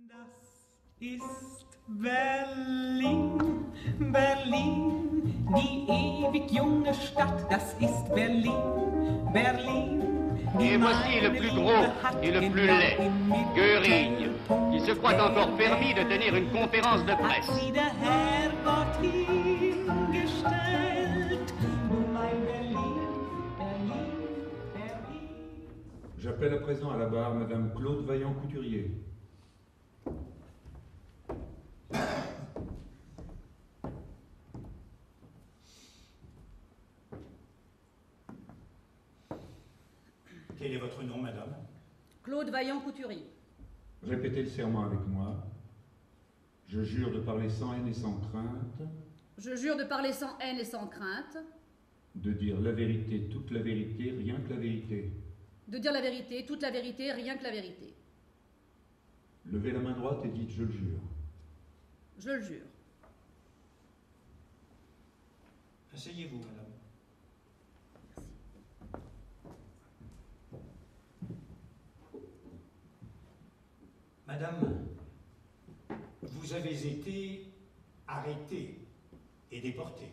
Das ist Berlin, Berlin, die ewig junge Stadt, das ist Berlin, Berlin. Et voici le plus gros et le plus laid, Göring, qui se croit encore permis de tenir une conférence de presse. J'appelle à présent à la barre Madame Claude Vaillant-Couturier. Quel est votre nom, madame? Claude Vaillant-Couturier. Répétez le serment avec moi. Je jure de parler sans haine et sans crainte. Je jure de parler sans haine et sans crainte. De dire la vérité, toute la vérité, rien que la vérité. De dire la vérité, toute la vérité, rien que la vérité. Levez la main droite et dites « je le jure ». Je le jure. Asseyez-vous, madame. Madame, vous avez été arrêtée et déportée.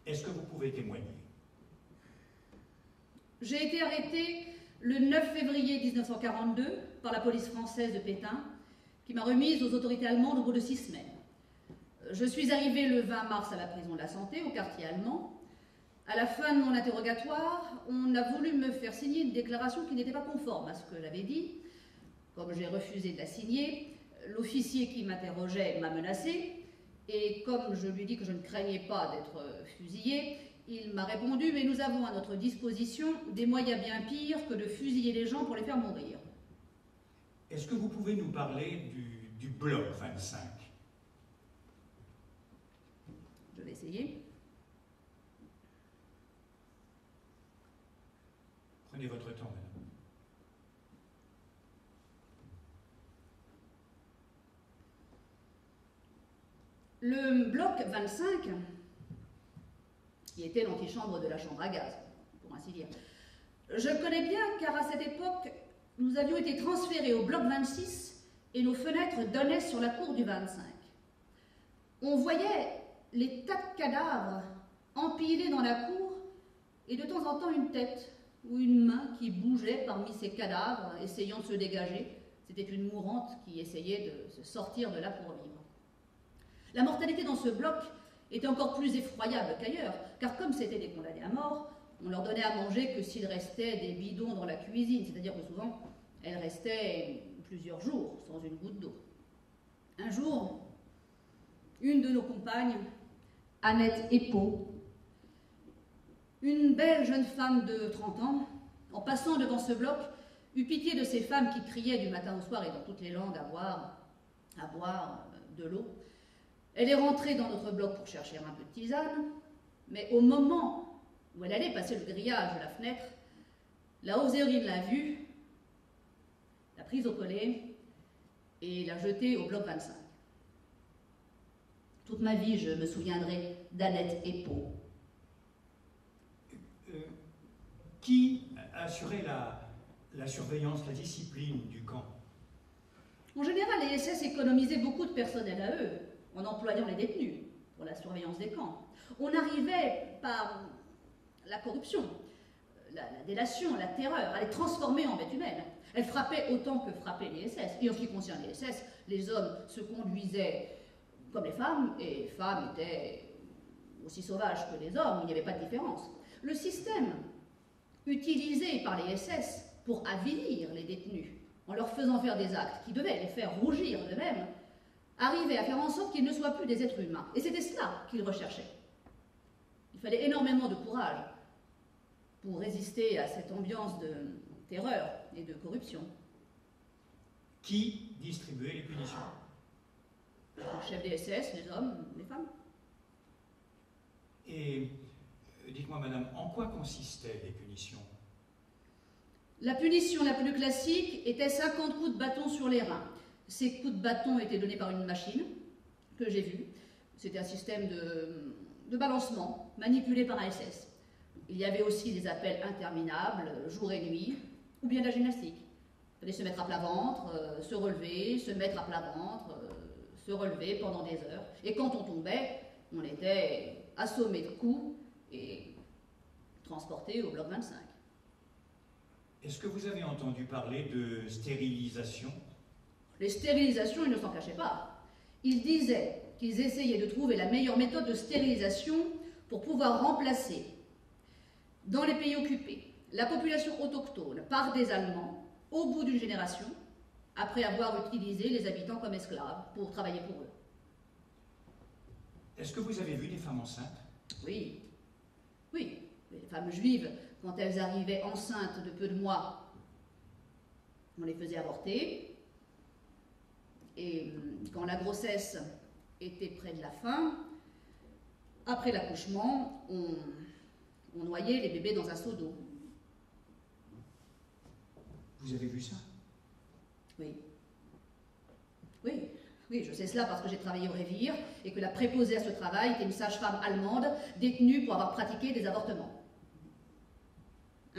Est-ce que vous pouvez témoigner? J'ai été arrêtée le 9 février 1942 par la police française de Pétain, qui m'a remise aux autorités allemandes au bout de 6 semaines. Je suis arrivée le 20 mars à la prison de la Santé, au quartier allemand. À la fin de mon interrogatoire, on a voulu me faire signer une déclaration qui n'était pas conforme à ce que j'avais dit. Comme j'ai refusé de la signer, l'officier qui m'interrogeait m'a menacée, et comme je lui ai dit que je ne craignais pas d'être fusillée, il m'a répondu « Mais nous avons à notre disposition des moyens bien pires que de fusiller les gens pour les faire mourir. » Est-ce que vous pouvez nous parler du bloc 25? Je vais essayer. Prenez votre temps, madame. Le bloc 25, qui était l'antichambre de la chambre à gaz, pour ainsi dire, je le connais bien car à cette époque, nous avions été transférés au bloc 26 et nos fenêtres donnaient sur la cour du 25. On voyait les tas de cadavres empilés dans la cour et de temps en temps une tête ou une main qui bougeait parmi ces cadavres, essayant de se dégager. C'était une mourante qui essayait de se sortir de là pour vivre. La mortalité dans ce bloc était encore plus effroyable qu'ailleurs, car comme c'était des condamnés à mort, on leur donnait à manger que s'il restait des bidons dans la cuisine, c'est-à-dire que souvent, elles restaient plusieurs jours sans une goutte d'eau. Un jour, une de nos compagnes, Annette Epau, une belle jeune femme de 30 ans, en passant devant ce bloc, eut pitié de ces femmes qui criaient du matin au soir et dans toutes les langues à boire de l'eau. Elle est rentrée dans notre bloc pour chercher un peu de tisane, mais au moment où elle allait passer le grillage de la fenêtre, la Hauserine l'a vue, l'a prise au collet et l'a jetée au bloc 25. Toute ma vie, je me souviendrai d'Annette Epau. Qui assurait la surveillance, la discipline du camp? En général, les SS économisaient beaucoup de personnel à eux, en employant les détenus pour la surveillance des camps. On arrivait par la corruption, la délation, la terreur, à les transformer en bêtes humaines. Elles frappaient autant que frappaient les SS. Et en ce qui concerne les SS, les hommes se conduisaient comme les femmes, et les femmes étaient aussi sauvages que les hommes, il n'y avait pas de différence. Le système utilisé par les SS pour avilir les détenus, en leur faisant faire des actes qui devaient les faire rougir d'eux-mêmes, arrivait à faire en sorte qu'ils ne soient plus des êtres humains. Et c'était cela qu'ils recherchaient. Il fallait énormément de courage pour résister à cette ambiance de terreur et de corruption. Qui distribuait les punitions? Le chef des SS, les hommes, les femmes. Et dites-moi, madame, en quoi consistaient les punitions? La punition la plus classique était 50 coups de bâton sur les reins. Ces coups de bâton étaient donnés par une machine que j'ai vue. C'était un système de balancement manipulé par un SS. Il y avait aussi des appels interminables, jour et nuit, ou bien de la gymnastique. Il fallait se mettre à plat ventre, se relever, se mettre à plat ventre, se relever pendant des heures. Et quand on tombait, on était assommé de coups et transporté au bloc 25. Est-ce que vous avez entendu parler de stérilisation? Les stérilisations, ils ne s'en cachaient pas. Ils disaient qu'ils essayaient de trouver la meilleure méthode de stérilisation pour pouvoir remplacer, dans les pays occupés, la population autochtone par des Allemands au bout d'une génération, après avoir utilisé les habitants comme esclaves pour travailler pour eux. Est-ce que vous avez vu des femmes enceintes? Oui, oui. Les femmes juives, quand elles arrivaient enceintes de peu de mois, on les faisait avorter. Et quand la grossesse était près de la fin, après l'accouchement, on noyait les bébés dans un seau d'eau. Vous avez vu ça? Oui. Oui, oui, je sais cela parce que j'ai travaillé au Révire et que la préposée à ce travail était une sage-femme allemande détenue pour avoir pratiqué des avortements.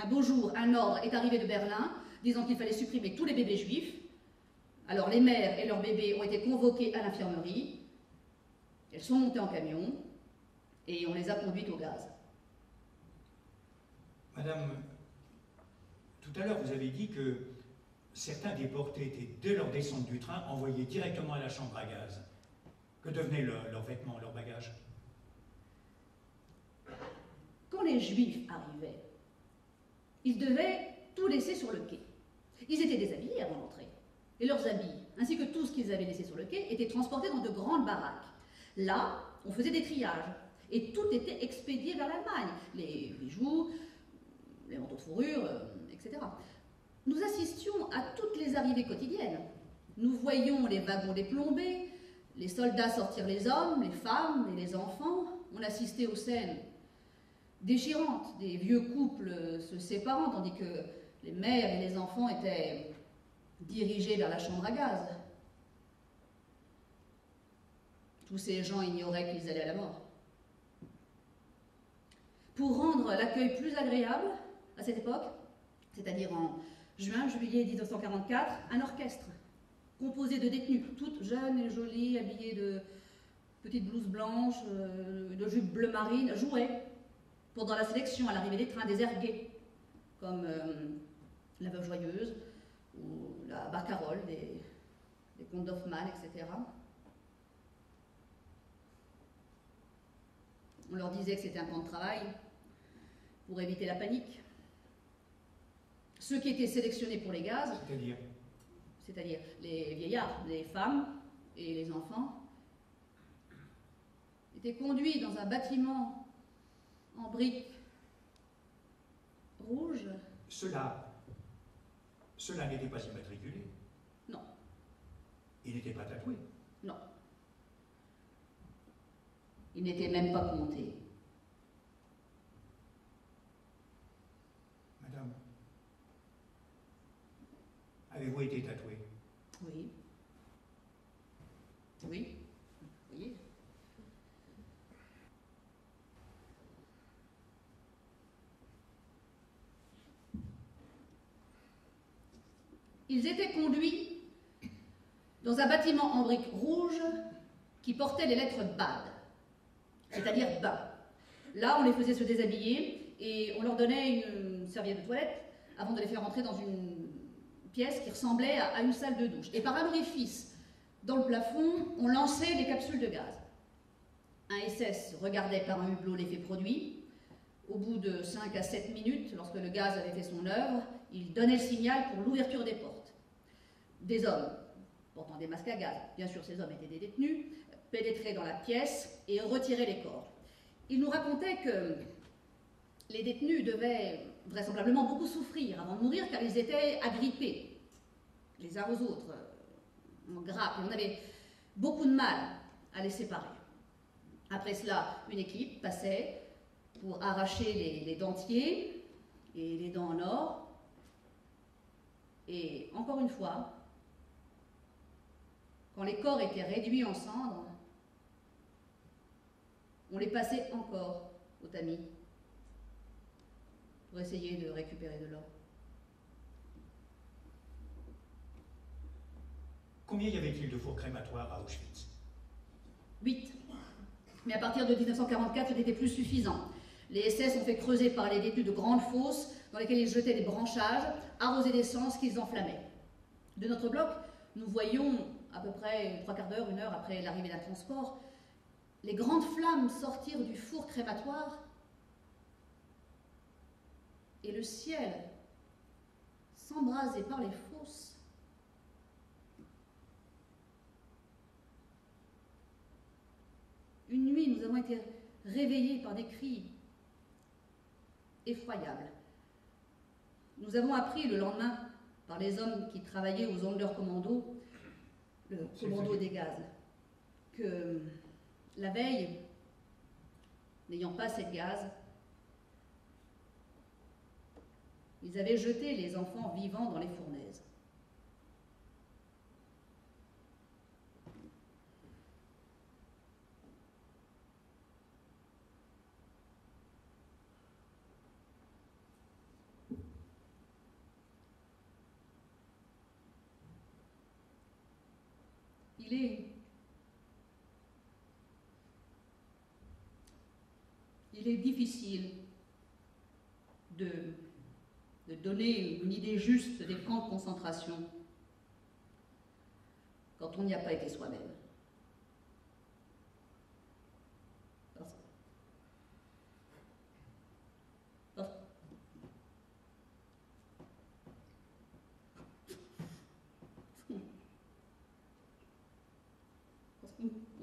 Un beau jour, un ordre est arrivé de Berlin disant qu'il fallait supprimer tous les bébés juifs. Alors les mères et leurs bébés ont été convoqués à l'infirmerie. Elles sont montées en camion et on les a conduites au gaz. Madame, tout à l'heure vous avez dit que certains déportés étaient, dès leur descente du train, envoyés directement à la chambre à gaz. Que devenaient leurs vêtements, leurs bagages? Quand les Juifs arrivaient, ils devaient tout laisser sur le quai. Ils étaient déshabillés avant d'entrer. Et leurs habits, ainsi que tout ce qu'ils avaient laissé sur le quai, étaient transportés dans de grandes baraques. Là, on faisait des triages. Et tout était expédié vers l'Allemagne. Les bijoux, les manteaux de fourrure, etc. Nous assistions à toutes les arrivées quotidiennes. Nous voyions les wagons déplombés, les soldats sortir les hommes, les femmes et les enfants. On assistait aux scènes déchirantes, des vieux couples se séparant, tandis que les mères et les enfants étaient dirigés vers la chambre à gaz. Tous ces gens ignoraient qu'ils allaient à la mort. Pour rendre l'accueil plus agréable à cette époque, c'est-à-dire en juin-juillet 1944, un orchestre composé de détenues, toutes jeunes et jolies, habillées de petites blouses blanches, de jupes bleu marine, jouait pendant la sélection à l'arrivée des trains des airs gais, comme La Veuve Joyeuse ou la Barcarolle des contes d'Hoffmann, etc. On leur disait que c'était un camp de travail pour éviter la panique. Ceux qui étaient sélectionnés pour les gaz, c'est-à-dire les vieillards, les femmes et les enfants, étaient conduits dans un bâtiment en briques rouges. Ceux-là n'étaient pas immatriculés? Non. Ils n'étaient pas tatoués? Non. Ils n'étaient même pas comptés. Madame, avez-vous été tatouée? Oui. Oui. Oui. Ils étaient conduits dans un bâtiment en briques rouges qui portait les lettres BAD, c'est-à-dire bain. Là, on les faisait se déshabiller et on leur donnait une serviette de toilette avant de les faire entrer dans une pièce qui ressemblait à une salle de douche. Et par un orifice dans le plafond, on lançait des capsules de gaz. Un SS regardait par un hublot l'effet produit. Au bout de 5 à 7 minutes, lorsque le gaz avait fait son œuvre, il donnait le signal pour l'ouverture des portes. Des hommes, portant des masques à gaz, bien sûr ces hommes étaient des détenus, pénétraient dans la pièce et retiraient les corps. Il nous racontait que les détenus devaient vraisemblablement beaucoup souffrir avant de mourir car ils étaient agrippés les uns aux autres, en grappe, et on avait beaucoup de mal à les séparer. Après cela, une équipe passait pour arracher les dentiers et les dents en or. Et encore une fois, quand les corps étaient réduits en cendres, on les passait encore au tamis pour essayer de récupérer de l'or. Combien y avait-il de fours crématoires à Auschwitz? 8. Mais à partir de 1944, ce n'était plus suffisant. Les SS ont fait creuser par les détenus de grandes fosses dans lesquelles ils jetaient des branchages, arrosés d'essence qu'ils enflammaient. De notre bloc, nous voyions, à peu près 3/4 d'heure, 1 heure après l'arrivée d'un transport, les grandes flammes sortir du four crématoire et le ciel s'embraser par les fosses. Une nuit, nous avons été réveillés par des cris effroyables. Nous avons appris le lendemain, par les hommes qui travaillaient aux Sonderkommando, le commando des gaz, que la veille, n'ayant pas assez de gaz, ils avaient jeté les enfants vivants dans les fournaises. Il est difficile de donner une idée juste des camps de concentration quand on n'y a pas été soi-même.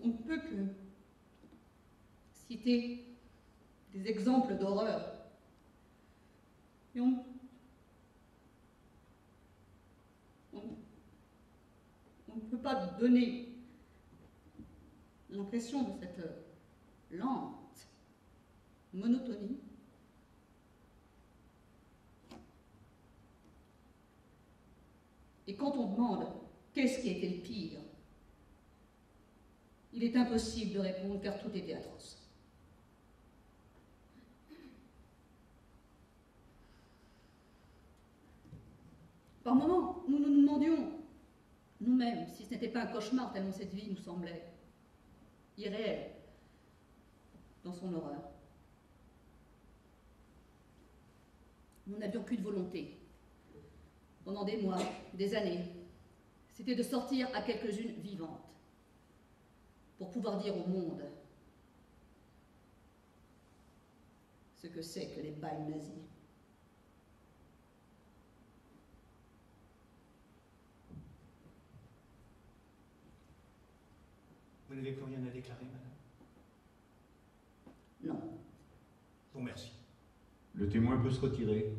On ne peut que citer des exemples d'horreur. Et on ne peut pas donner l'impression de cette lente monotonie. Et quand on demande qu'est-ce qui a été le pire, il est impossible de répondre car tout était atroce. Par moments, nous nous demandions nous-mêmes si ce n'était pas un cauchemar tellement cette vie nous semblait irréelle dans son horreur. Nous n'avions qu'une volonté. Pendant des mois, des années, c'était de sortir à quelques-unes vivantes pour pouvoir dire au monde ce que c'est que les balles nazies. Vous n'avez plus rien à déclarer, madame? Non. Je vous remercie. Le témoin peut se retirer.